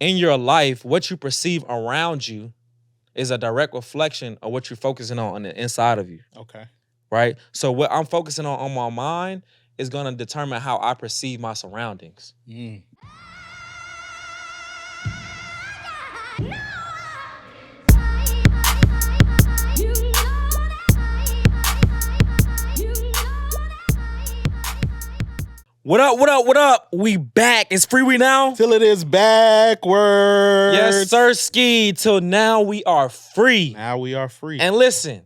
in your life, what you perceive around you is a direct reflection of what you're focusing on the inside of you. Okay. Right? So what I'm focusing on my mind is gonna determine how I perceive my surroundings. Mm. What up, what up, what up? We back. It's Freewenow. Till it is backwards. Yes, sir, ski. Till now we are free. Now we are free. And listen,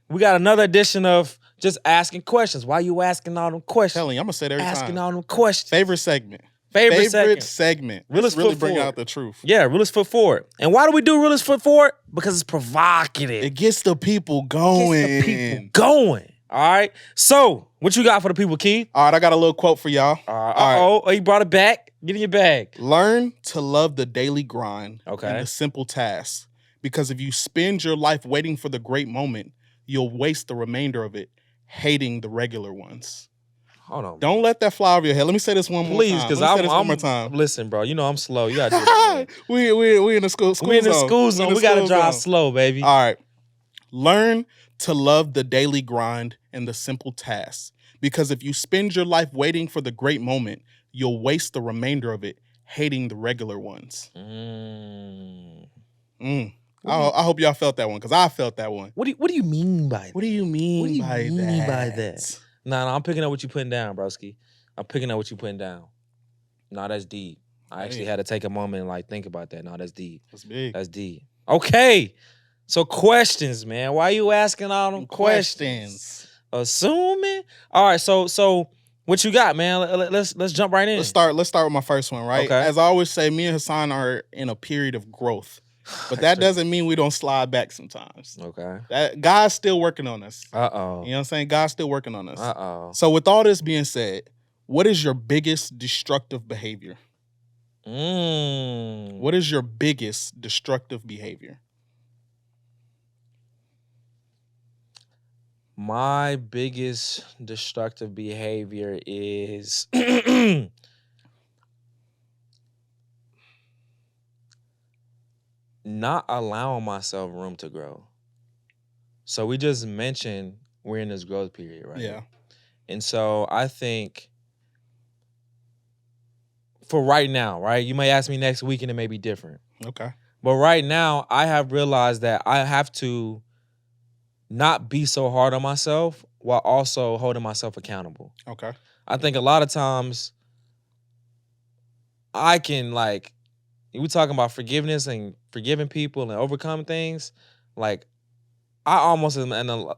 we got another edition of just asking questions. Why you asking all them questions? Telling you, I'm gonna say that every asking time. all them questions. Favorite segment. Favorite segment. Realest really foot bring forward. out the truth. Yeah, realest foot forward. And why do we do realest foot forward? Because it's provocative. It gets the people going. Gets the people going. All right. So, what you got for the people, Key? All right, I got a little quote for y'all. Oh, he brought it back. Get in your bag. Learn to love the daily grind and Okay. the simple tasks. Because if you spend your life waiting for the great moment, you'll waste the remainder of it hating the regular ones. Hold on. Don't let that fly over your head. Let me say this one more time. Please, because one more time. Listen, bro. You know I'm slow. You gotta do it. we in the school We in the school zone. We gotta drive zone. slow, baby. All right. Learn to love the daily grind and the simple tasks. Because if you spend your life waiting for the great moment, you'll waste the remainder of it hating the regular ones. I hope y'all felt that one, because I felt that one. What do you mean by that? What do you mean by that? Nah, I'm picking up what you putting down, broski. I'm picking up what you putting down. Nah, that's deep. I actually had to take a moment and like think about that. Nah, that's deep. That's big. That's deep. Okay. So questions, man. Why you asking all them questions? Assuming. All right. So what you got, man? Let's jump right in. Let's start with my first one, right? Okay. As I always say, me and Hassan are in a period of growth. But that doesn't mean we don't slide back sometimes. Okay. God's still working on us. Uh-oh. You know what I'm saying? God's still working on us. Uh-oh. So with all this being said, what is your biggest destructive behavior? What is your biggest destructive behavior? My biggest destructive behavior is not allowing myself room to grow. So we just mentioned we're in this growth period, right? Yeah. And so I think for right now, right? You may ask me next week and it may be different. Okay. But right now, I have realized that I have to not be so hard on myself while also holding myself accountable. Okay. I think a lot of times I can we talking about forgiveness and forgiving people and overcoming things. Like I almost am,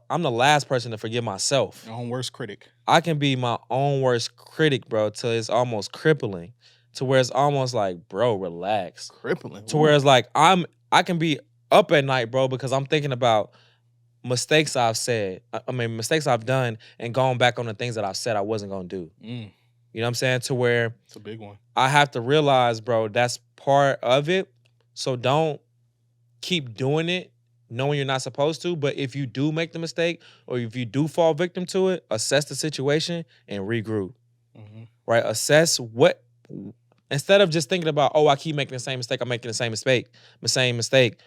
I'm the last person to forgive myself. Your own worst critic. I can be my own worst critic, bro, till it's almost crippling. To where it's almost like, bro, relax. Crippling. To where it's like I can be up at night, bro, because I'm thinking about mistakes I've said. Mistakes I've done and gone back on the things that I've said I wasn't gonna do. You know what I'm saying? To where it's a big one. I have to realize, bro, that's part of it. So don't keep doing it knowing you're not supposed to. But if you do make the mistake or if you do fall victim to it, assess the situation and regroup. Right? Assess what, instead of just thinking about, oh, I keep making the same mistake, I'm making the same mistake.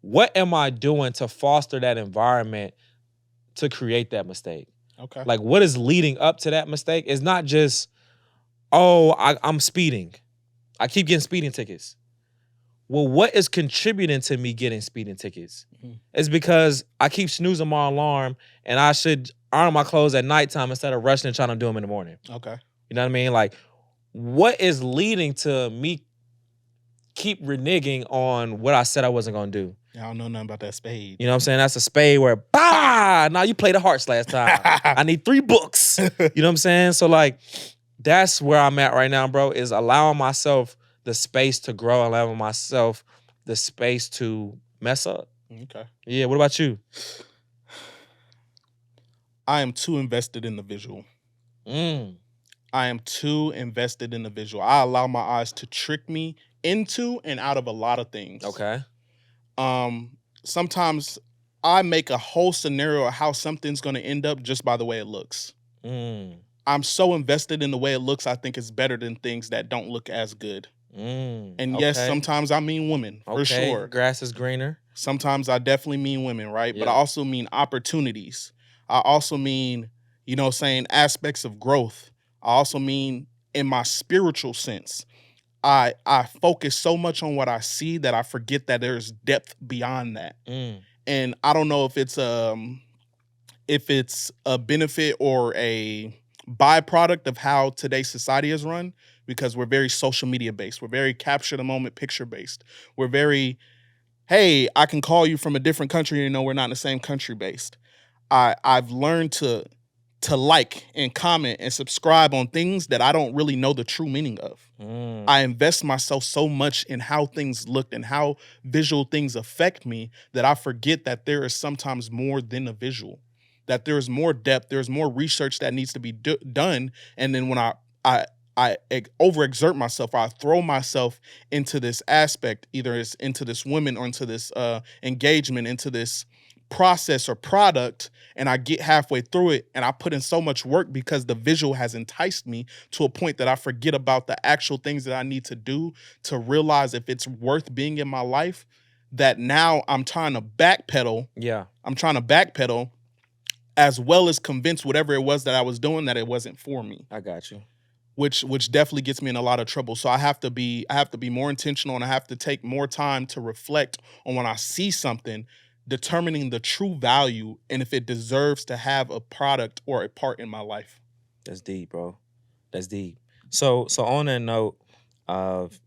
What am I doing to foster that environment to create that mistake? Okay. Like, what is leading up to that mistake? It's not just, oh, I'm speeding. I keep getting speeding tickets. Well, what is contributing to me getting speeding tickets? It's because I keep snoozing my alarm and I should iron my clothes at nighttime instead of rushing and trying to do them in the morning. Okay. You know what I mean? Like, what is leading to me keep reneging on what I said I wasn't going to do? I don't know nothing about that spade. You know what I'm saying? That's a spade where, bah! Now you played the hearts last time. I need 3 books. You know what I'm saying? So, like, that's where I'm at right now, bro, is allowing myself the space to grow, allowing myself the space to mess up. Okay. Yeah, what about you? I am too invested in the visual. I am too invested in the visual. I allow my eyes to trick me into and out of a lot of things. Okay. Sometimes I make a whole scenario of how something's going to end up just by the way it looks. I'm so invested in the way it looks, I think it's better than things that don't look as good. And yes, Okay. sometimes I mean women, for Okay. sure. Grass is greener. Sometimes I definitely mean women, right? But I Yeah. also mean opportunities. I also mean, saying aspects of growth. I also mean in my spiritual sense. I focus so much on what I see that I forget that there's depth beyond that. Mm. And I don't know if it's a benefit or a byproduct of how today's society is run, because we're very social media based. We're very capture the moment picture based. We're very, hey, I can call you from a different country and we're not in the same country based. I've learned to like and comment and subscribe on things that I don't really know the true meaning of. Mm. I invest myself so much in how things look and how visual things affect me that I forget that there is sometimes more than a visual, that there's more depth, there's more research that needs to be done. And then when I overexert myself, or I throw myself into this aspect, either it's into this woman or into this engagement, into this process or product, and I get halfway through it and I put in so much work because the visual has enticed me to a point that I forget about the actual things that I need to do to realize if it's worth being in my life, that now I'm trying to backpedal. Yeah. I'm trying to backpedal as well as convince whatever it was that I was doing that it wasn't for me, I got you. which definitely gets me in a lot of trouble. So I have to be more intentional, and I have to take more time to reflect on when I see something, determining the true value and if it deserves to have a product or a part in my life. That's deep, bro. That's deep. So on that note of,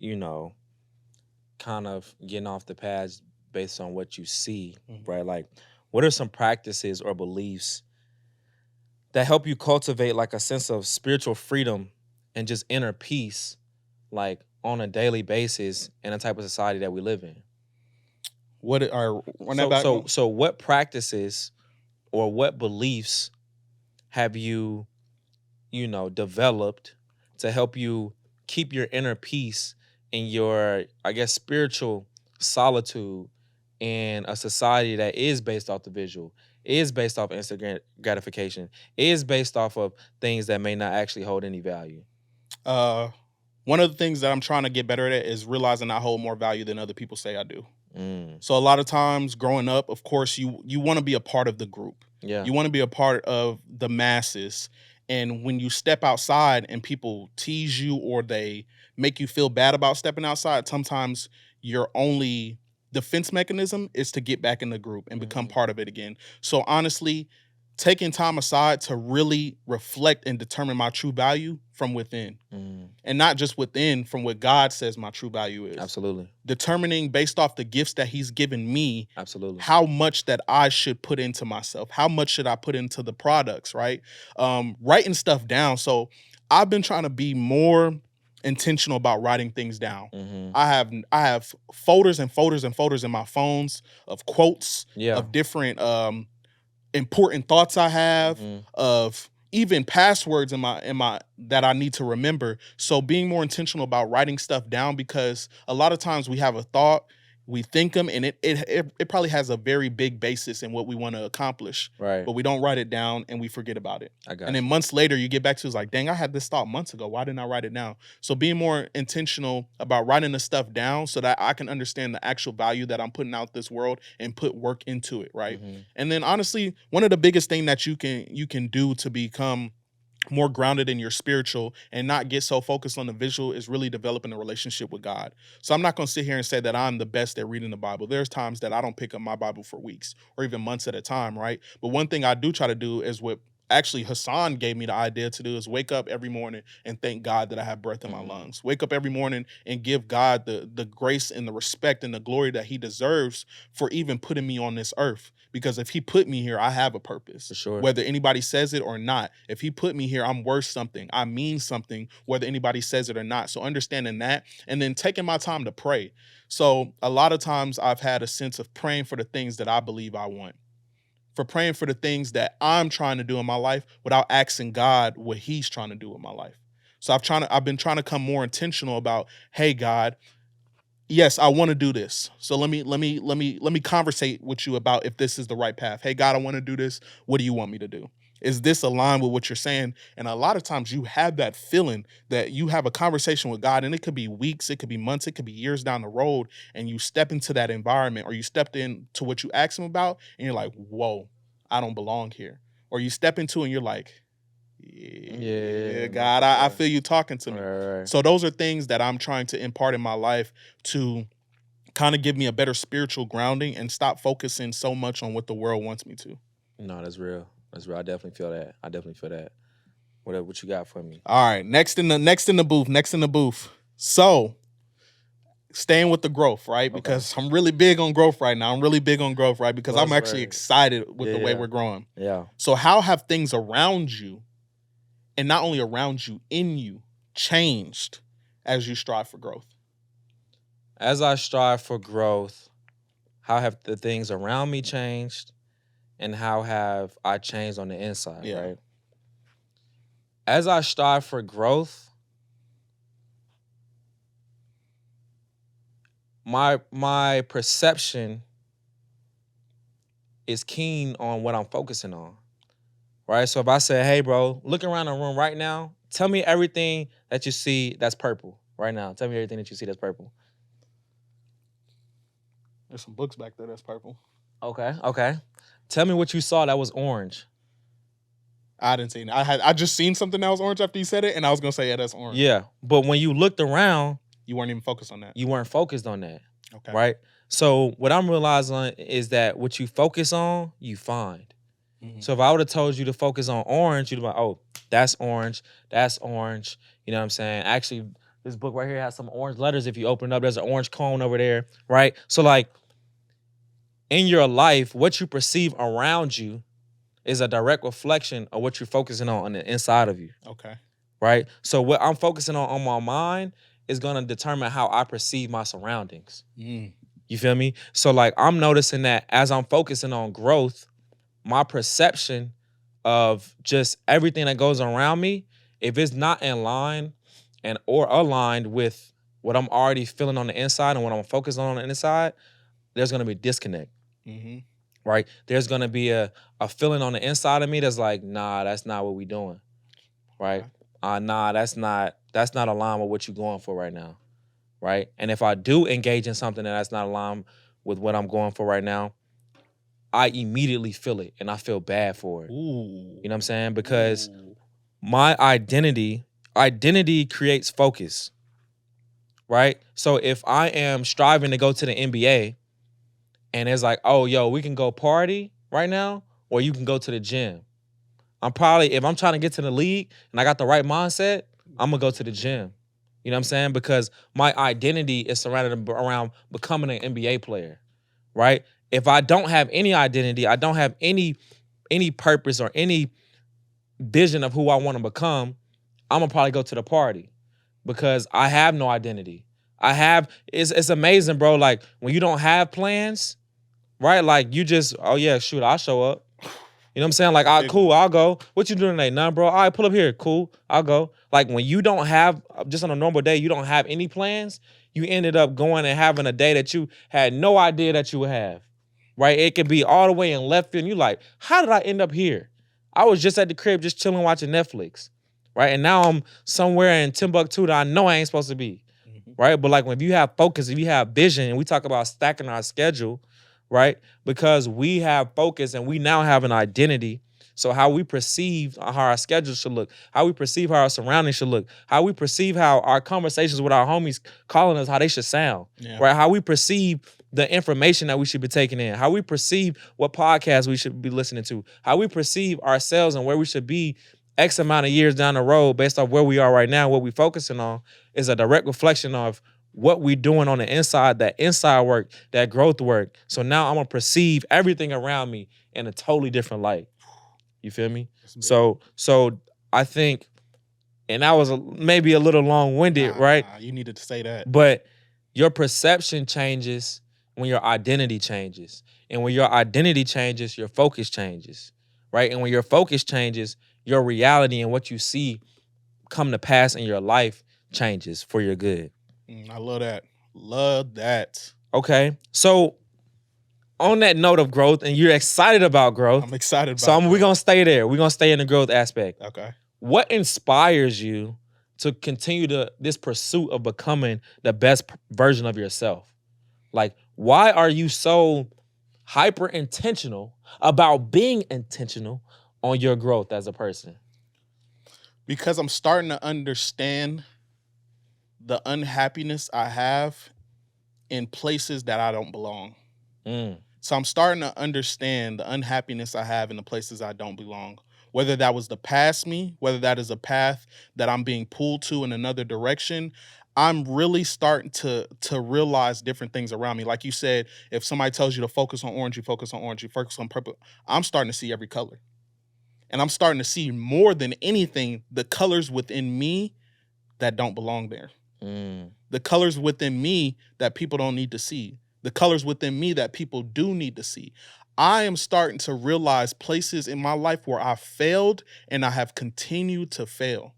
kind of getting off the paths based on what you see, Mhm. right? Like, what are some practices or beliefs that help you cultivate like a sense of spiritual freedom and just inner peace, like on a daily basis in a type of society that we live in? What are run that So back? so so what practices or what beliefs have you, developed to help you keep your inner peace and your, I guess, spiritual solitude in a society that is based off the visual, is based off instant gratification, is based off of things that may not actually hold any value? Uh, One of the things that I'm trying to get better at is realizing I hold more value than other people say I do. Mm, So a lot of times growing up, of course, you want to be a part of the group. yeah, You want to be a part of the masses. And when you step outside and people tease you or they make you feel bad about stepping outside, sometimes your only defense mechanism is to get back in the group and become mhm, part of it again. So honestly, taking time aside to really reflect and determine my true value from within, mm, and not just within, from what God says my true value is, absolutely, determining based off the gifts that he's given me absolutely. how much that I should put into myself, how much should I put into the products, right? Writing stuff down. So I've been trying to be more intentional about writing things down. Hmm. I have folders and folders and folders in my phones of quotes, Yeah. of different important thoughts I have, Hmm. of even passwords in my that I need to remember. So being more intentional about writing stuff down, because a lot of times we have a thought, we think them, and it probably has a very big basis in what we want to accomplish, Right. but we don't write it down and we forget about it. I And got then you. months later, you get back to it's like, dang, I had this thought months ago. Why didn't I write it down? So being more intentional about writing the stuff down so that I can understand the actual value that I'm putting out this world and put work into it, right? Hmm. And then honestly, one of the biggest thing that you can do to become more grounded in your spiritual and not get so focused on the visual is really developing a relationship with God. So I'm not going to sit here and say that I'm the best at reading the Bible. There's times that I don't pick up my Bible for weeks or even months at a time, right? But one thing I do try to do is what actually Hassan gave me the idea to do is wake up every morning and thank God that I have breath in my Hmm. lungs. Wake up every morning and give God the grace and the respect and the glory that he deserves for even putting me on this earth. Because if he put me here, I have a purpose. For sure. Whether anybody says it or not, if he put me here, I'm worth something. I mean something, whether anybody says it or not. So understanding that, and then taking my time to pray. So a lot of times I've had a sense of praying for the things that I believe I want, for praying for the things that I'm trying to do in my life without asking God what he's trying to do in my life. So I've been trying to come more intentional about, hey God, yes, I want to do this. So let me conversate with you about if this is the right path. Hey God, I want to do this. What do you want me to do? Is this aligned with what you're saying? And a lot of times you have that feeling that you have a conversation with God, and it could be weeks, it could be months, it could be years down the road, and you step into that environment, or you stepped into what you asked him about, and you're like, whoa, I don't belong here. Or you step into and you're like, yeah, God, I feel you talking to me. Right. So those are things that I'm trying to impart in my life to kind of give me a better spiritual grounding and stop focusing so much on what the world wants me to. No, that's real. That's real. I definitely feel that. What you got for me? All right, next in the booth. So, staying with the growth, right? Because I'm really big on growth right now. Because I'm actually excited with the way we're growing. Yeah. So, how have things around you, and not only around you, in you, changed as you strive for growth? As I strive for growth, how have the things around me changed, and how have I changed on the inside, right? As I strive for growth, my perception is keen on what I'm focusing on, right? So if I say, hey, bro, look around the room right now, tell me everything that you see that's purple right now. Tell me everything that you see that's purple. There's some books back there that's purple. Okay. Tell me what you saw that was orange. I didn't see it. I just seen something that was orange after you said it, and I was gonna say, yeah, that's orange. Yeah, but when you looked around, you weren't even focused on that. You weren't focused on that. Okay. Right? So what I'm realizing is that what you focus on, you find. Mm-hmm. So if I would have told you to focus on orange, you'd be like, oh, that's orange. You know what I'm saying? Actually, this book right here has some orange letters. If you open it up, there's an orange cone over there, right? So like, in your life, what you perceive around you is a direct reflection of what you're focusing on the inside of you. Okay. Right? So what I'm focusing on my mind is gonna determine how I perceive my surroundings. You feel me? So like I'm noticing that as I'm focusing on growth, my perception of just everything that goes around me, if it's not in line or aligned with what I'm already feeling on the inside and what I'm focused on the inside, there's gonna be a disconnect. Mm-hmm. Right? There's gonna be a feeling on the inside of me that's like, nah, that's not what we doing. Right? Nah, that's not aligned with what you're going for right now. Right? And if I do engage in something that's not aligned with what I'm going for right now, I immediately feel it and I feel bad for it. Ooh. You know what I'm saying? Because my identity creates focus. Right? So if I am striving to go to the NBA and it's like, oh, yo, we can go party right now, or you can go to the gym. If I'm trying to get to the league and I got the right mindset, I'm gonna go to the gym. You know what I'm saying? Because my identity is surrounded around becoming an NBA player, right? If I don't have any identity, I don't have any purpose or any vision of who I want to become, I'm gonna probably go to the party because I have no identity. It's amazing, bro. Like when you don't have plans, right? Like you just, oh yeah, shoot, I'll show up. You know what I'm saying? Like, cool, I'll go. What you doing today? None, bro. All right, pull up here. Cool, I'll go. Like when you don't have, just on a normal day, you don't have any plans, you ended up going and having a day that you had no idea that you would have, right? It could be all the way in left field. And you like, how did I end up here? I was just at the crib just chilling watching Netflix, right? And now I'm somewhere in Timbuktu that I know I ain't supposed to be, right? But like when you have focus, if you have vision, and we talk about stacking our schedule, right? Because we have focus and we now have an identity. So how we perceive how our schedule should look, how we perceive how our surroundings should look, how we perceive how our conversations with our homies calling us, how they should sound, right? How we perceive the information that we should be taking in, how we perceive what podcasts we should be listening to, how we perceive ourselves and where we should be X amount of years down the road based off where we are right now, what we're focusing on is a direct reflection of what we doing on the inside, that inside work, that growth work. So now I'm gonna perceive everything around me in a totally different light. You feel me? So I think, and that was maybe a little long-winded, right? You needed to say that. But your perception changes when your identity changes. And when your identity changes, your focus changes, right? And when your focus changes, your reality and what you see come to pass in your life changes for your good. I love that. Love that. Okay. So on that note of growth, and you're excited about growth. I'm excited about So we're gonna stay there. We're gonna stay in the growth aspect. Okay. What inspires you to continue this pursuit of becoming the best version of yourself? Like, why are you so hyper intentional about being intentional on your growth as a person? Because I'm starting to understand the unhappiness I have in places that I don't belong. So I'm starting to understand the unhappiness I have in the places I don't belong. Whether that was the past me, whether that is a path that I'm being pulled to in another direction, I'm really starting to realize different things around me. Like you said, if somebody tells you to focus on orange, you focus on orange, you focus on purple. I'm starting to see every color. And I'm starting to see more than anything the colors within me that don't belong there. The colors within me that people don't need to see. The colors within me that people do need to see. I am starting to realize places in my life where I failed and I have continued to fail.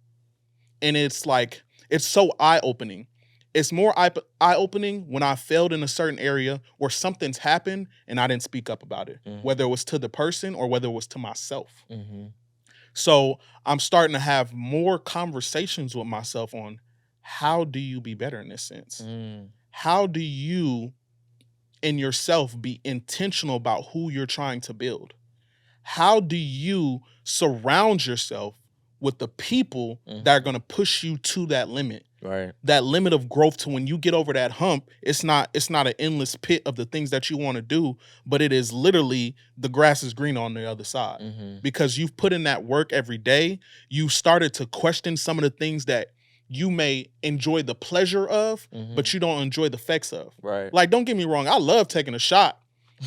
And it's like, it's so eye-opening. It's more eye-opening when I failed in a certain area where something's happened and I didn't speak up about it, whether it was to the person or whether it was to myself. So I'm starting to have more conversations with myself on how do you be better in this sense? How do you in yourself be intentional about who you're trying to build? How do you surround yourself with the people that are going to push you to that limit? Right. That limit of growth to when you get over that hump, it's not an endless pit of the things that you want to do, but it is literally the grass is green on the other side. Because you've put in that work every day. You started to question some of the things that you may enjoy the pleasure of, but you don't enjoy the effects of. Right. Like, don't get me wrong, I love taking a shot.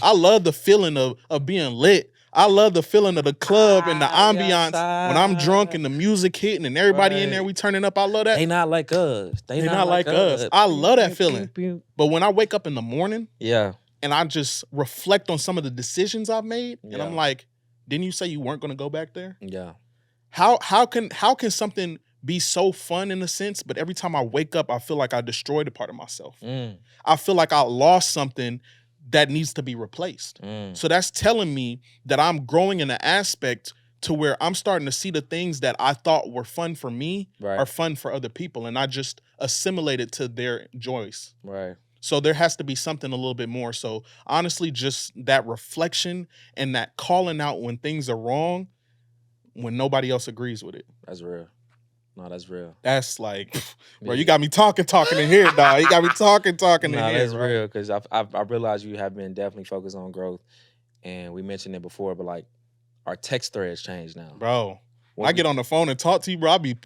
I love the feeling of being lit. I love the feeling of the club and the ambiance when I'm drunk and the music hitting and everybody in there, we turning up. I love that. They not like us. They not like us. I love that feeling. But when I wake up in the morning, and I just reflect on some of the decisions I've made, and I'm like, didn't you say you weren't going to go back there? Yeah. How can something be so fun in a sense, but every time I wake up, I feel like I destroyed a part of myself. I feel like I lost something that needs to be replaced. So that's telling me that I'm growing in an aspect to where I'm starting to see the things that I thought were fun for me are fun for other people, and I just assimilated to their joys. Right. So there has to be something a little bit more. So honestly, just that reflection and that calling out when things are wrong, when nobody else agrees with it. That's real. No, that's real. That's like, bro, you got me talking in here, dog. You got me talking in here. That's real, because I realized you have been definitely focused on growth, and we mentioned it before, but like our text threads changed now. Bro, when I get on the phone and talk to you, bro, I be,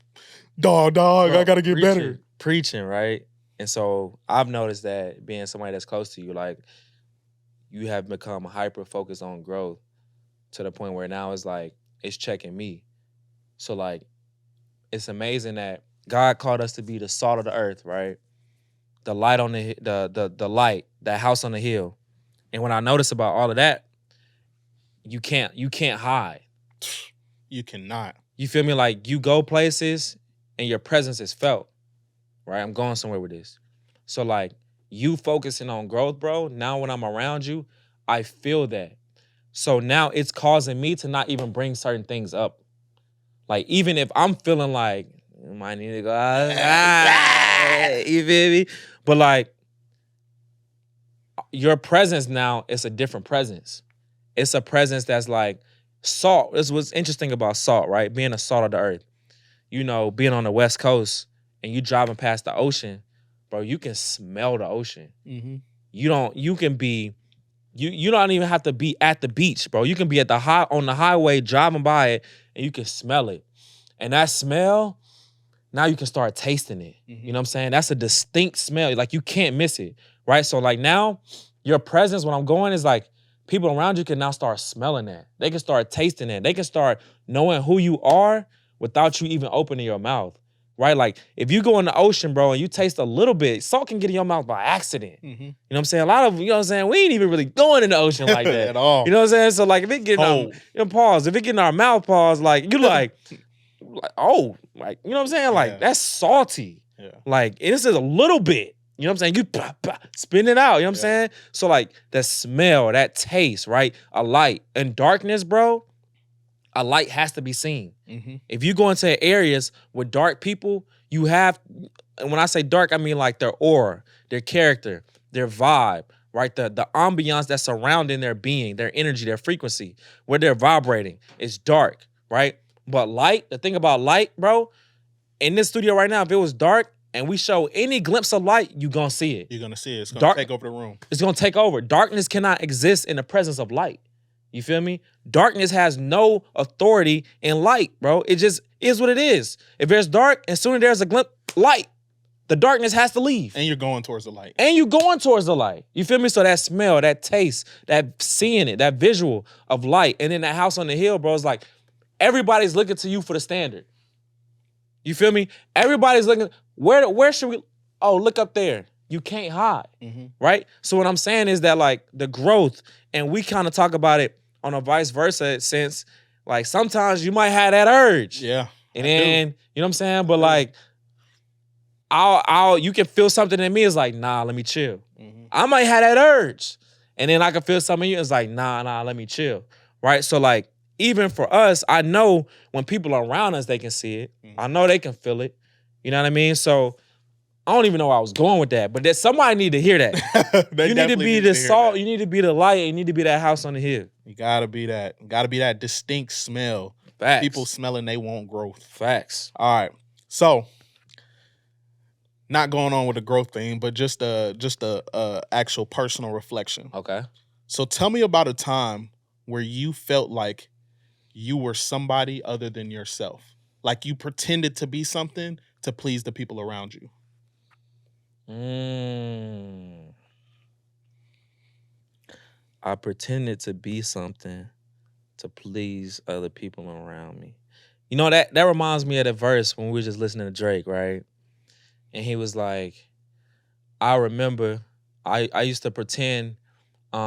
dog, I got to get better. Preaching, right? And so I've noticed that being somebody that's close to you, like, you have become hyper-focused on growth to the point where now it's like, it's checking me. So like, it's amazing that God called us to be the salt of the earth, right? The light on the light, that house on the hill. And when I notice about all of that, you can't hide. You cannot. You feel me? Like, you go places and your presence is felt, right? I'm going somewhere with this. So like, you focusing on growth, bro, now when I'm around you, I feel that. So now it's causing me to not even bring certain things up. Like, even if I'm feeling like, I might need to go outside, you feel me? But like, your presence now, it's a different presence. It's a presence that's like salt. This is what's interesting about salt, right? Being a salt of the earth. You know, being on the West Coast and you driving past the ocean, bro, you can smell the ocean. You don't even have to be at the beach, bro. You can be on the highway driving by it, and you can smell it. And that smell, now you can start tasting it. You know what I'm saying? That's a distinct smell. Like, you can't miss it, right? So like, now your presence when I'm going is like, people around you can now start smelling that. They can start tasting it. They can start knowing who you are without you even opening your mouth, right? Like, if you go in the ocean, bro, and you taste a little bit, salt can get in your mouth by accident. You know what I'm saying? A lot of, you know what I'm saying, we ain't even really going in the ocean like that. At all. You know what I'm saying? So like, if it get in our, if it get in our mouth, pause, like, you like, oh, like, you know what I'm saying? Like, that's salty. Like, this is a little bit. You know what I'm saying? You spin it out. You know what I'm Yeah. saying? So like that smell, that taste, right? A light. In darkness, bro, a light has to be seen. Mm-hmm. If you go into areas with dark people, you have, and when I say dark, I mean like their aura, their character, their vibe, right? The ambiance that's surrounding their being, their energy, their frequency, where they're vibrating. It's dark, right? But light, the thing about light, bro, in this studio right now, if it was dark and we show any glimpse of light, you gonna see it. You're gonna see it. It's gonna Dark, take over the room. it's gonna take over. Darkness cannot exist in the presence of light. You feel me? Darkness has no authority in light, bro. It just is what it is. If there's dark and soon as there's a glimpse light, the darkness has to leave. And you're going towards the light. And you going towards the light. You feel me? So that smell, that taste, that seeing it, that visual of light, and then that house on the hill, bro, it's like everybody's looking to you for the standard. You feel me? Everybody's looking, where should we, oh, look up there. You can't hide, right? So what I'm saying is that like the growth, and we kind of talk about it on a vice versa sense, like sometimes you might have that urge. Yeah. And then, you know what I'm saying? But like, you can feel something in me, it's like, nah, let me chill. I might have that urge. And then I can feel something in you, it's like, nah, let me chill. Right? So like, even for us, I know when people are around us, they can see it. I know they can feel it. You know what I mean? So I don't even know where I was going with that, but that somebody need to hear that. You need to be the salt, you need to be the light, you need to be that house on the hill. You gotta be that. Gotta be that distinct smell. Facts. People smelling they want growth. Facts. All right. So, not going on with the growth thing, but just a actual personal reflection. Okay. So tell me about a time where you felt like you were somebody other than yourself. Like you pretended to be something to please the people around you. I pretended to be something to please other people around me. You know, that reminds me of the verse when we were just listening to Drake, right? And he was like, I remember I used to pretend, he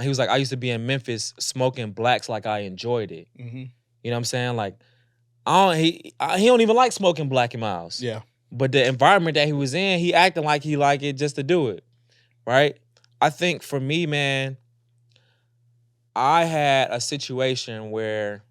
was like, I used to be in Memphis smoking blacks like I enjoyed it. You know what I'm saying? Like, he don't even like smoking black in my house. Yeah. But the environment that he was in, he acting like he liked it just to do it, right? I think for me, man, I had a situation where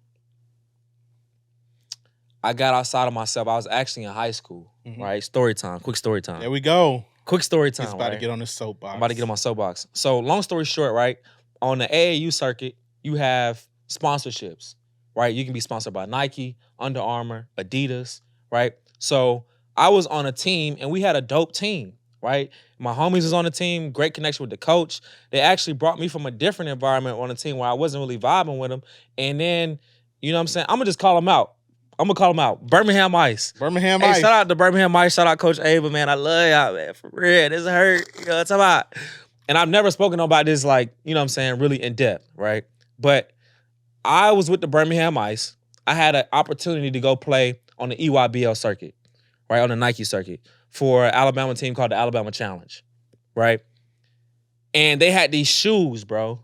I got outside of myself. I was actually in high school, right? Story time, quick story time. There we go. Quick story time. He's about right? to get on his soapbox. I'm about to get on my soapbox. So long story short, right? On the AAU circuit, you have sponsorships, right? You can be sponsored by Nike, Under Armour, Adidas, right? So I was on a team and we had a dope team, right? My homies was on the team, great connection with the coach. They actually brought me from a different environment on a team where I wasn't really vibing with them. And then, you know what I'm saying? I'm gonna just call them out. Birmingham Ice. Birmingham Hey, Ice. shout out to Birmingham Ice. Shout out Coach Ava, man. I love y'all, man. For real. This hurt. You know what I'm talking about? And I've never spoken about this, like, you know what I'm saying, really in depth, right? But I was with the Birmingham Ice. I had an opportunity to go play on the EYBL circuit, right? On the Nike circuit for an Alabama team called the Alabama Challenge, right? And they had these shoes, bro.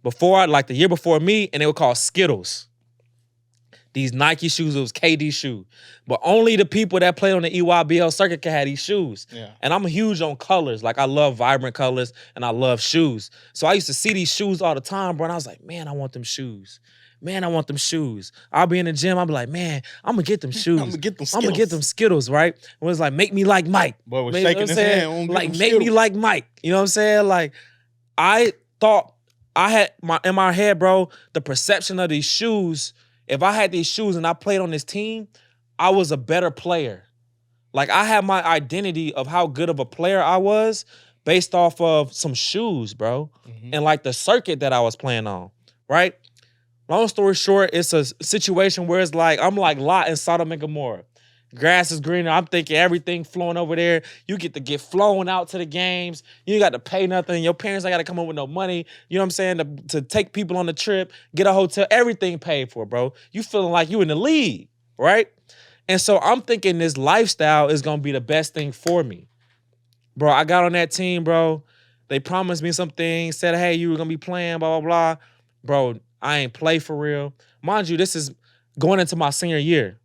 The year before me, and they were called Skittles. These Nike shoes, it was KD shoe. But only the people that played on the EYBL circuit can have these shoes. Yeah. And I'm huge on colors. Like, I love vibrant colors and I love shoes. So I used to see these shoes all the time, bro. And I was like, man, I want them shoes. Man, I want them shoes. I'll be in the gym. I'll be like, man, I'm going to get them shoes. I'm gonna get them I'm going to get them Skittles, right? It was like, make me like Mike. Boy was You know shaking what I'm his saying? hand. "Won't get Like, them make me Skittles." like Mike. You know what I'm saying? Like, I thought I had in my head, bro, the perception of these shoes. If I had these shoes and I played on this team, I was a better player. Like, I had my identity of how good of a player I was based off of some shoes, bro. And like the circuit that I was playing on, right? Long story short, it's a situation where it's like, I'm like Lot in Sodom and Gomorrah. Grass is greener. I'm thinking everything flowing over there. You get to get flown out to the games. You ain't got to pay nothing. Your parents ain't got to come up with no money. You know what I'm saying? To take people on the trip, get a hotel, everything paid for, bro. You feeling like you in the league, right? And so I'm thinking this lifestyle is going to be the best thing for me. Bro, I got on that team, bro. They promised me some things, said, hey, you were going to be playing, blah, blah, blah. Bro, I ain't play for real. Mind you, this is going into my senior year.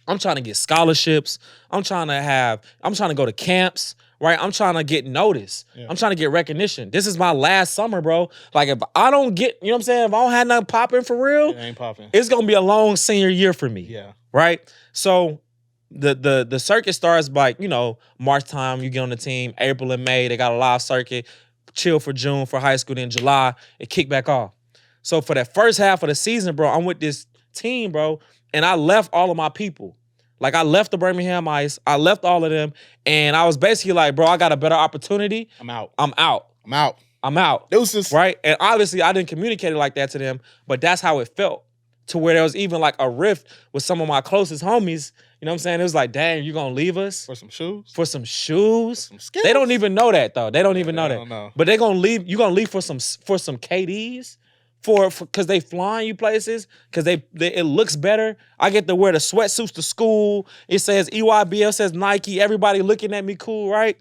I'm trying to get scholarships. I'm trying to go to camps, right? I'm trying to get noticed. Yeah. I'm trying to get recognition. This is my last summer, bro. Like, if I don't get, you know what I'm saying? If I don't have nothing popping for real, It ain't popping. it's gonna be a long senior year for me. Yeah. Right? So the circuit starts by, you know, March time, you get on the team, April and May, they got a live circuit, chill for June for high school, then July, it kick back off. So for that first half of the season, bro, I'm with this team, bro, and I left all of my people. Like, I left the Birmingham Ice, I left all of them, and I was basically like, bro, I got a better opportunity. I'm out. I'm out. I'm out. I'm out. Deuces. Right? And obviously I didn't communicate it like that to them, but that's how it felt. To where there was even like a rift with some of my closest homies. You know what I'm saying? It was like, dang, you gonna leave us? For some shoes? For some shoes? Some skills? They don't even know that though. They don't even know that. Don't know. But they gonna leave, you gonna leave for some KDs? For cause they flying you places, cause they it looks better. I get to wear the sweatsuits to school. It says EYBL, says Nike, everybody looking at me cool, right?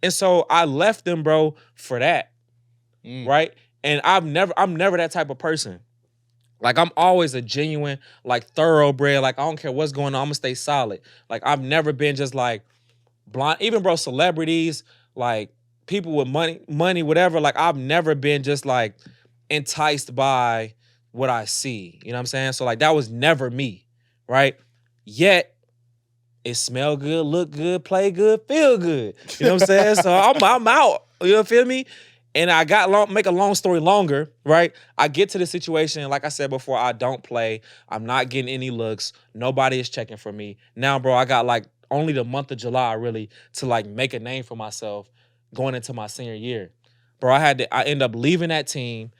And so I left them, bro, for that. Right? And I'm never that type of person. Like, I'm always a genuine, like, thoroughbred. Like, I don't care what's going on, I'm gonna stay solid. Like, I've never been just like blind. Even, bro, celebrities, like people with money, whatever. Like, I've never been just like enticed by what I see. You know what I'm saying? So like, that was never me, right? Yet it smell good, look good, play good, feel good. You know what I'm saying? So I'm out. You feel me? And I make a long story longer, right? I get to the situation, like I said before, I don't play. I'm not getting any looks. Nobody is checking for me. Now, bro, I got like only the month of July really to like make a name for myself going into my senior year. Bro, I end up leaving that team,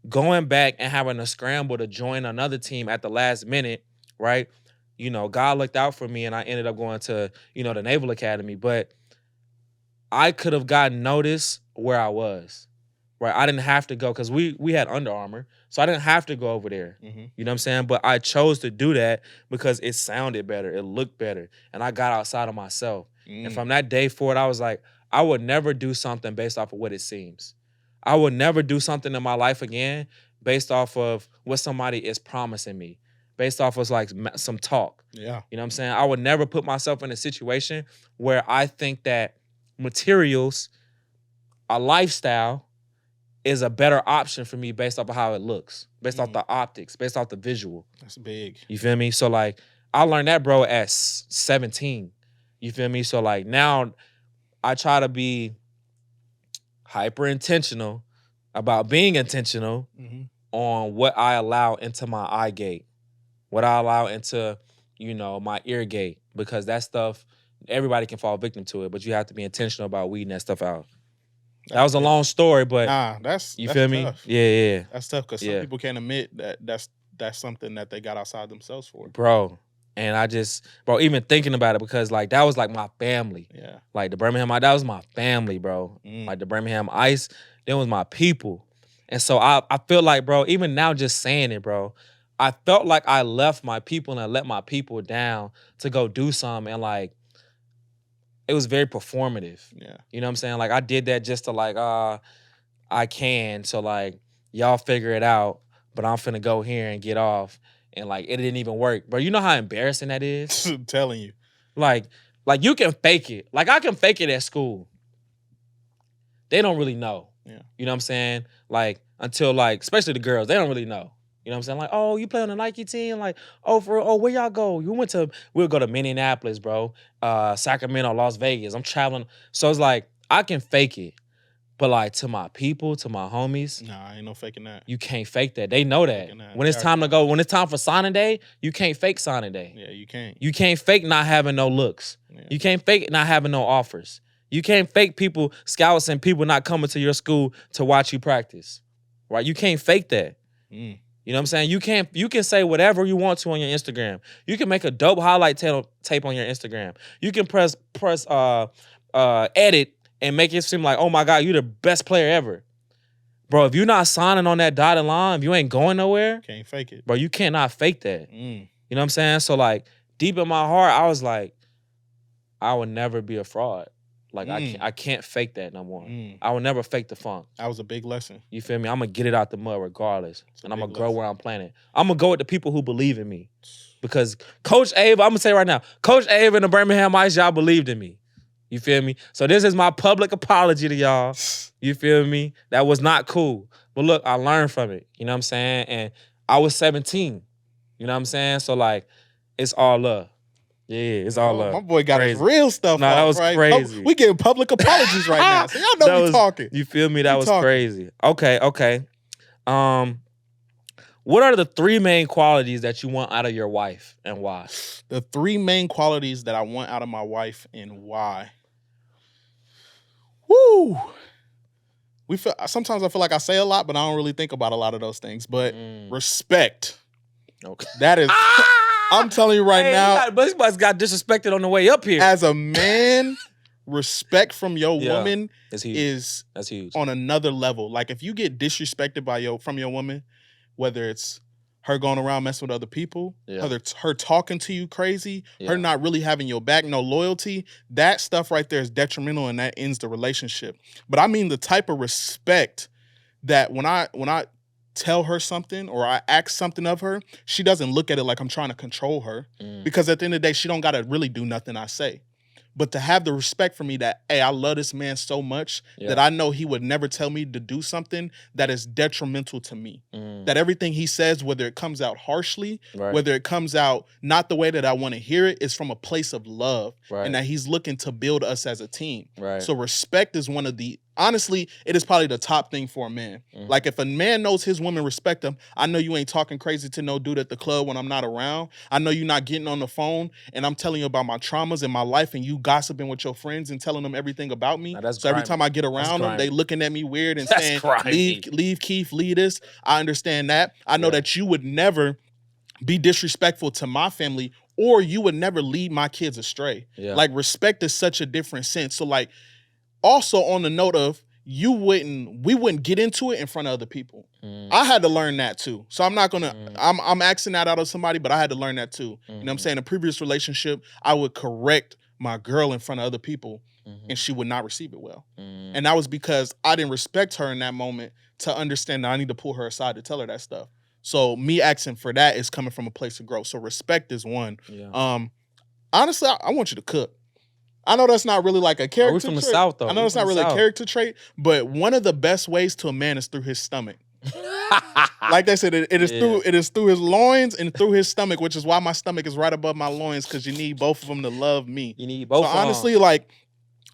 going back and having a scramble to join another team at the last minute, right? You know, God looked out for me and I ended up going to, you know, the Naval Academy. But I could have gotten notice where I was. Right, I didn't have to go because we had Under Armour, so I didn't have to go over there. Mm-hmm. You know what I'm saying? But I chose to do that because it sounded better, it looked better, and I got outside of myself. And from that day forward, I was like, I would never do something based off of what it seems. I would never do something in my life again based off of what somebody is promising me, based off of like some talk. Yeah, you know what I'm saying? I would never put myself in a situation where I think that materials, a lifestyle, is a better option for me based off of how it looks, based off the optics, based off the visual. That's big. You feel me? So like, I learned that, bro, at 17. You feel me? So like, now I try to be hyper intentional about being intentional on what I allow into my eye gate, what I allow into, you know, my ear gate, because that stuff, everybody can fall victim to it, but you have to be intentional about weeding that stuff out. That was a long story, but that's feel tough. me? Yeah. That's tough because some people can't admit that that's something that they got outside themselves for. Bro. And I just, bro, even thinking about it, because like that was like my family. Yeah. Like the Birmingham, that was my family, bro. Like the Birmingham Ice, them was my people. And so I feel like, bro, even now just saying it, bro, I felt like I left my people and I let my people down to go do something, and like, it was very performative. Yeah. You know what I'm saying? Like, I did that just to like, I can. So like, y'all figure it out, but I'm finna go here and get off. And like, it didn't even work. Bro, you know how embarrassing that is? I'm telling you. Like you can fake it. Like, I can fake it at school. They don't really know. Yeah. You know what I'm saying? Like, until like, especially the girls, they don't really know. You know what I'm saying? Like, oh, you play on the Nike team? Like, where y'all go? We'll go to Minneapolis, bro. Sacramento, Las Vegas. I'm traveling. So it's like, I can fake it. But like, to my people, to my homies, nah, ain't no faking that. You can't fake that. They know that. That. When it's time to go, when it's time for signing day, you can't fake signing day. Yeah, you can't. You can't fake not having no looks. Yeah. You can't fake not having no offers. You can't fake people, scouts and people not coming to your school to watch you practice. Right? You can't fake that. You know what I'm saying? You can say whatever you want to on your Instagram. You can make a dope highlight tape on your Instagram. You can press edit and make it seem like, oh my God, you're the best player ever. Bro, if you're not signing on that dotted line, if you ain't going nowhere, can't fake it. Bro, you cannot fake that. You know what I'm saying? So like, deep in my heart, I was like, I would never be a fraud. Like, I can't fake that no more. I will never fake the funk. That was a big lesson. You feel me? I'm going to get it out the mud regardless. And I'm going to grow where I'm planted. I'm going to go with the people who believe in me. Because Coach Ava, I'm going to say right now, Coach Ava and the Birmingham Ice, y'all believed in me. You feel me? So this is my public apology to y'all. You feel me? That was not cool. But look, I learned from it. You know what I'm saying? And I was 17. You know what I'm saying? So like, it's all love. Yeah, it's all Oh, love. my boy got his Crazy. real stuff Nah, that off, was right? crazy. We getting public apologies right now. So y'all know That we was, talking. you feel me? That We was talking. crazy. Okay. What are the 3 main qualities that you want out of your wife and why? The 3 main qualities that I want out of my wife and why. Woo! Sometimes I feel like I say a lot, but I don't really think about a lot of those things. But respect. Okay. That is, I'm telling you right now. This bus got disrespected on the way up here. As a man, respect from your woman That's huge. is That's huge. on another level. Like if you get disrespected from your woman, whether it's her going around messing with other people, whether it's her talking to you crazy, her not really having your back, no loyalty, that stuff right there is detrimental and that ends the relationship. But I mean the type of respect that when I tell her something or I ask something of her, she doesn't look at it like I'm trying to control her. Because at the end of the day, she don't gotta really do nothing I say. But to have the respect for me that, hey, I love this man so much that I know he would never tell me to do something that is detrimental to me. That everything he says, whether it comes out harshly, whether it comes out not the way that I want to hear it, is from a place of love. And that he's looking to build us as a team. So respect is one of the, honestly, it is probably the top thing for a man. Like if a man knows his woman respect him, I know you ain't talking crazy to no dude at the club when I'm not around. I know you're not getting on the phone and I'm telling you about my traumas in my life and you gossiping with your friends and telling them everything about me. So every time I get around them, they looking at me weird and saying, leave Keith, leave this. I understand that. I know that you would never be disrespectful to my family or you would never lead my kids astray. Like respect is such a different sense. So like, also on the note of we wouldn't get into it in front of other people. I had to learn that too. So I'm not gonna, I'm asking that out of somebody, but I had to learn that too. You know what I'm saying? In a previous relationship, I would correct my girl in front of other people and she would not receive it well. And that was because I didn't respect her in that moment to understand that I need to pull her aside to tell her that stuff. So me asking for that is coming from a place of growth. So respect is one. Honestly, I want you to cook. I know that's not really like a character trait. We from the South, though. I know it's not really a character trait, but one of the best ways to a man is through his stomach. Like they said, it is through his loins and through his stomach, which is why my stomach is right above my loins, because you need both of them to love me. You need both. So honestly, like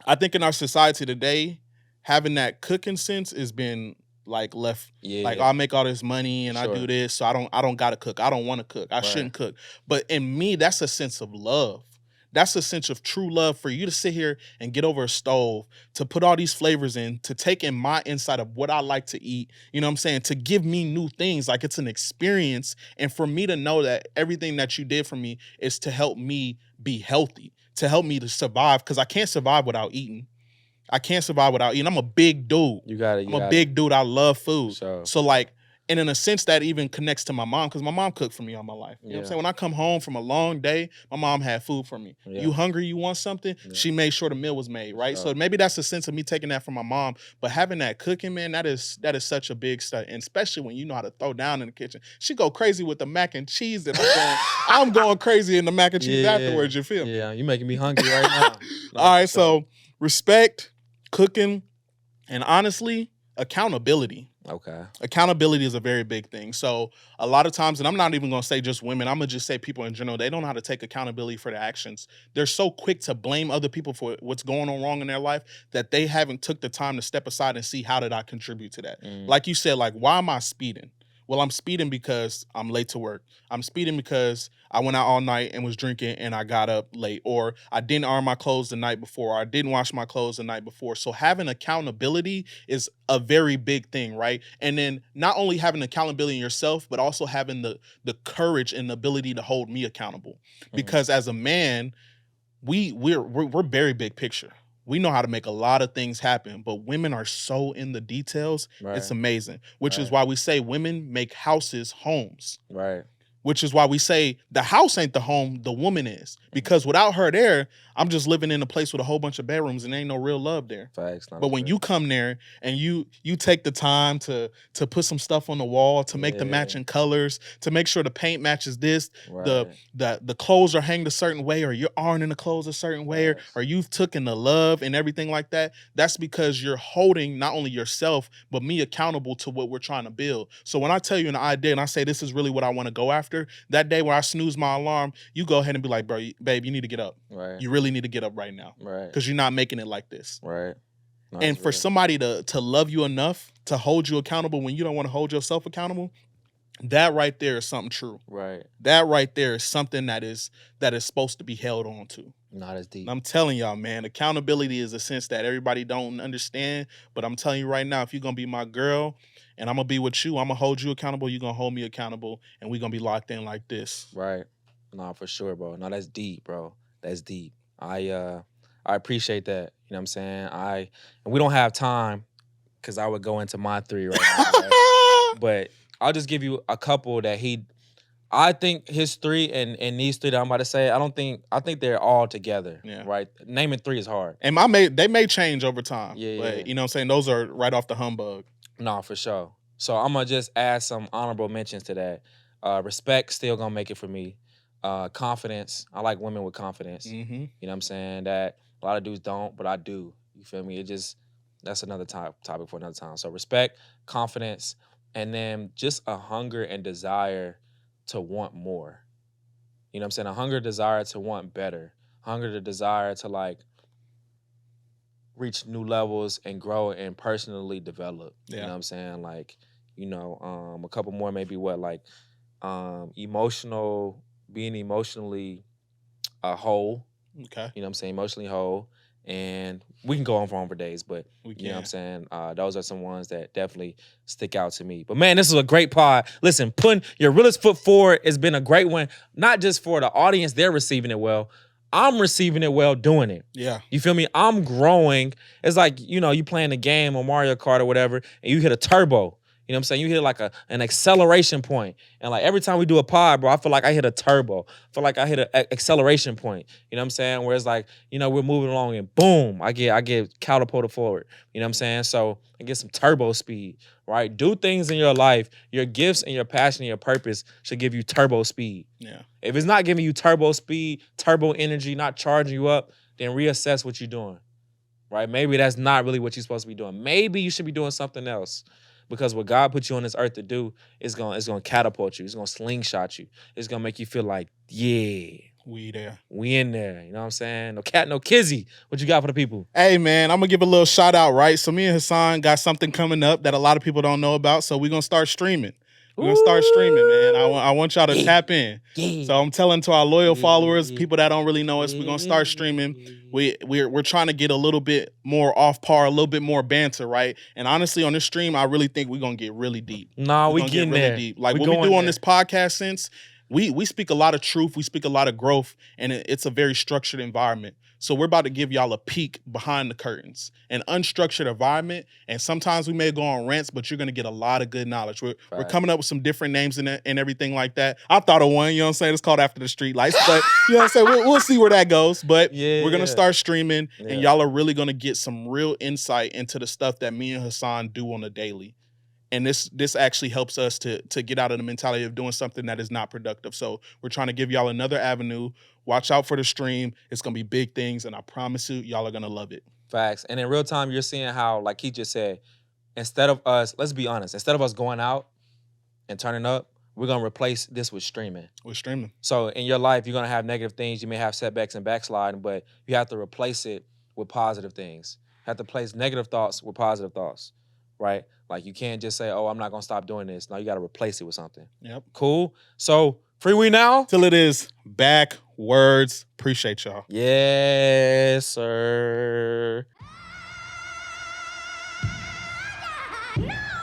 I think in our society today, having that cooking sense has been like left. Like I make all this money and I do this, so I don't gotta cook. I don't want to cook. I shouldn't cook. But in me, that's a sense of love. That's a sense of true love for you to sit here and get over a stove, to put all these flavors in, to take in my insight of what I like to eat, you know what I'm saying? To give me new things, like it's an experience. And for me to know that everything that you did for me is to help me be healthy, to help me to survive, because I can't survive without eating. I can't survive without eating. I'm a big dude. I'm a big dude. I love food. So like, and in a sense that even connects to my mom, because my mom cooked for me all my life. You know what I'm saying? When I come home from a long day, my mom had food for me. You hungry, you want something? She made sure the meal was made, right? So maybe that's a sense of me taking that from my mom. But having that cooking, man, that is such a big stuff. And especially when you know how to throw down in the kitchen. She go crazy with the mac and cheese, and I'm going crazy in the mac and cheese afterwards, you feel me? Yeah, you're making me hungry right now. All right, so respect, cooking, and honestly, accountability. Okay. Accountability is a very big thing. So a lot of times, and I'm not even going to say just women, I'm going to just say people in general, they don't know how to take accountability for their actions. They're so quick to blame other people for what's going on wrong in their life that they haven't took the time to step aside and see how did I contribute to that. Like you said, like, why am I speeding? Well, I'm speeding because I'm late to work. I'm speeding because I went out all night and was drinking and I got up late. Or I didn't iron my clothes the night before. Or I didn't wash my clothes the night before. So having accountability is a very big thing, right? And then not only having accountability in yourself, but also having the courage and the ability to hold me accountable. Because as a man, we're very big picture. We know how to make a lot of things happen, but women are so in the details. It's amazing, which is why we say women make houses homes. which is why we say the house ain't the home, the woman is. Because without her there, I'm just living in a place with a whole bunch of bedrooms and ain't no real love there. Facts. But when you come there and you take the time to put some stuff on the wall, to make the matching colors, to make sure the paint matches this, the clothes are hanged a certain way, or you're ironing the clothes a certain way, or you've taken the love and everything like that, that's because you're holding not only yourself, but me accountable to what we're trying to build. So when I tell you an idea and I say this is really what I want to go after, that day where I snooze my alarm, you go ahead and be like, bro, babe, you need to get up. Right. You really need to get up right now. Right. Because you're not making it like this. Right. No, and for somebody to love you enough to hold you accountable when you don't want to hold yourself accountable, that right there is something true. Right. That right there is something that is supposed to be held on to. Not as deep. And I'm telling y'all, man, accountability is a sense that everybody don't understand. But I'm telling you right now, if you're gonna be my girl and I'm gonna be with you, I'm gonna hold you accountable, you're gonna hold me accountable, and we're gonna be locked in like this. Right. No, for sure, bro. No, that's deep, bro. That's deep. I appreciate that. You know what I'm saying? And we don't have time because I would go into my 3 right now. Right? But I'll just give you a couple that I think his 3 and these 3 that I'm about to say, I think they're all together. Yeah. Right? Naming 3 is hard. And they may change over time. Yeah. But you know what I'm saying? Those are right off the humbug. No, for sure. So I'm gonna just add some honorable mentions to that. Respect still gonna make it for me. Confidence. I like women with confidence. Mm-hmm. You know what I'm saying? That a lot of dudes don't, but I do. You feel me? That's another topic for another time. So respect, confidence, and then just a hunger and desire to want more. You know what I'm saying? A hunger, desire to want better. Hunger, the desire to like reach new levels and grow and personally develop. Yeah. You know what I'm saying? Like, a couple more maybe being emotionally whole. Okay. You know what I'm saying? Emotionally whole. And we can go on for days, but you know what I'm saying? Those are some ones that definitely stick out to me. But man, this is a great pod. Listen, putting your realest foot forward has been a great one, not just for the audience, they're receiving it well. I'm receiving it well doing it. Yeah. You feel me? I'm growing. It's like, you playing a game on Mario Kart or whatever, and you hit a turbo. You know what I'm saying? You hit like an acceleration point. And like every time we do a pod, bro, I feel like I hit a turbo. I feel like I hit an acceleration point. You know what I'm saying? Where it's like, we're moving along and boom, I get catapulted forward. You know what I'm saying? So I get some turbo speed, right? Do things in your life. Your gifts and your passion and your purpose should give you turbo speed. Yeah. If it's not giving you turbo speed, turbo energy, not charging you up, then reassess what you're doing, right? Maybe that's not really what you're supposed to be doing. Maybe you should be doing something else. Because what God put you on this earth to do is gonna catapult you. It's gonna slingshot you. It's gonna make you feel like, yeah, we there. We in there. You know what I'm saying? No cat, no kizzy. What you got for the people? Hey, man, I'm gonna give a little shout out, right? So me and Hassan got something coming up that a lot of people don't know about. So we're gonna start streaming. We're going to start streaming, man. I want y'all to tap in. Yeah. So I'm telling to our loyal followers, people that don't really know us, we're going to start streaming. We're trying to get a little bit more off par, a little bit more banter, right? And honestly, on this stream, I really think we're going to get really deep. Nah, we getting really deep. Like what we do on this podcast since, we speak a lot of truth, we speak a lot of growth, and it's a very structured environment. So we're about to give y'all a peek behind the curtains, an unstructured environment. And sometimes we may go on rants, but you're going to get a lot of good knowledge. We're coming up with some different names and everything like that. I thought of one, you know what I'm saying? It's called After the Street Lights, but you know what I'm saying? We'll see where that goes. But we're going to start streaming, and y'all are really going to get some real insight into the stuff that me and Hassan do on a daily. And this actually helps us to get out of the mentality of doing something that is not productive. So we're trying to give y'all another avenue. Watch out for the stream. It's going to be big things, and I promise you, y'all are going to love it. Facts. And in real time, you're seeing how, like he just said, instead of us, let's be honest, instead of us going out and turning up, we're going to replace this with streaming. With streaming. So in your life, you're going to have negative things. You may have setbacks and backsliding, but you have to replace it with positive things. You have to place negative thoughts with positive thoughts, right? Like you can't just say, oh, I'm not going to stop doing this. No, you got to replace it with something. Yep. Cool. So Freewenow. Till it is backwards. Appreciate y'all. Yes, sir. No!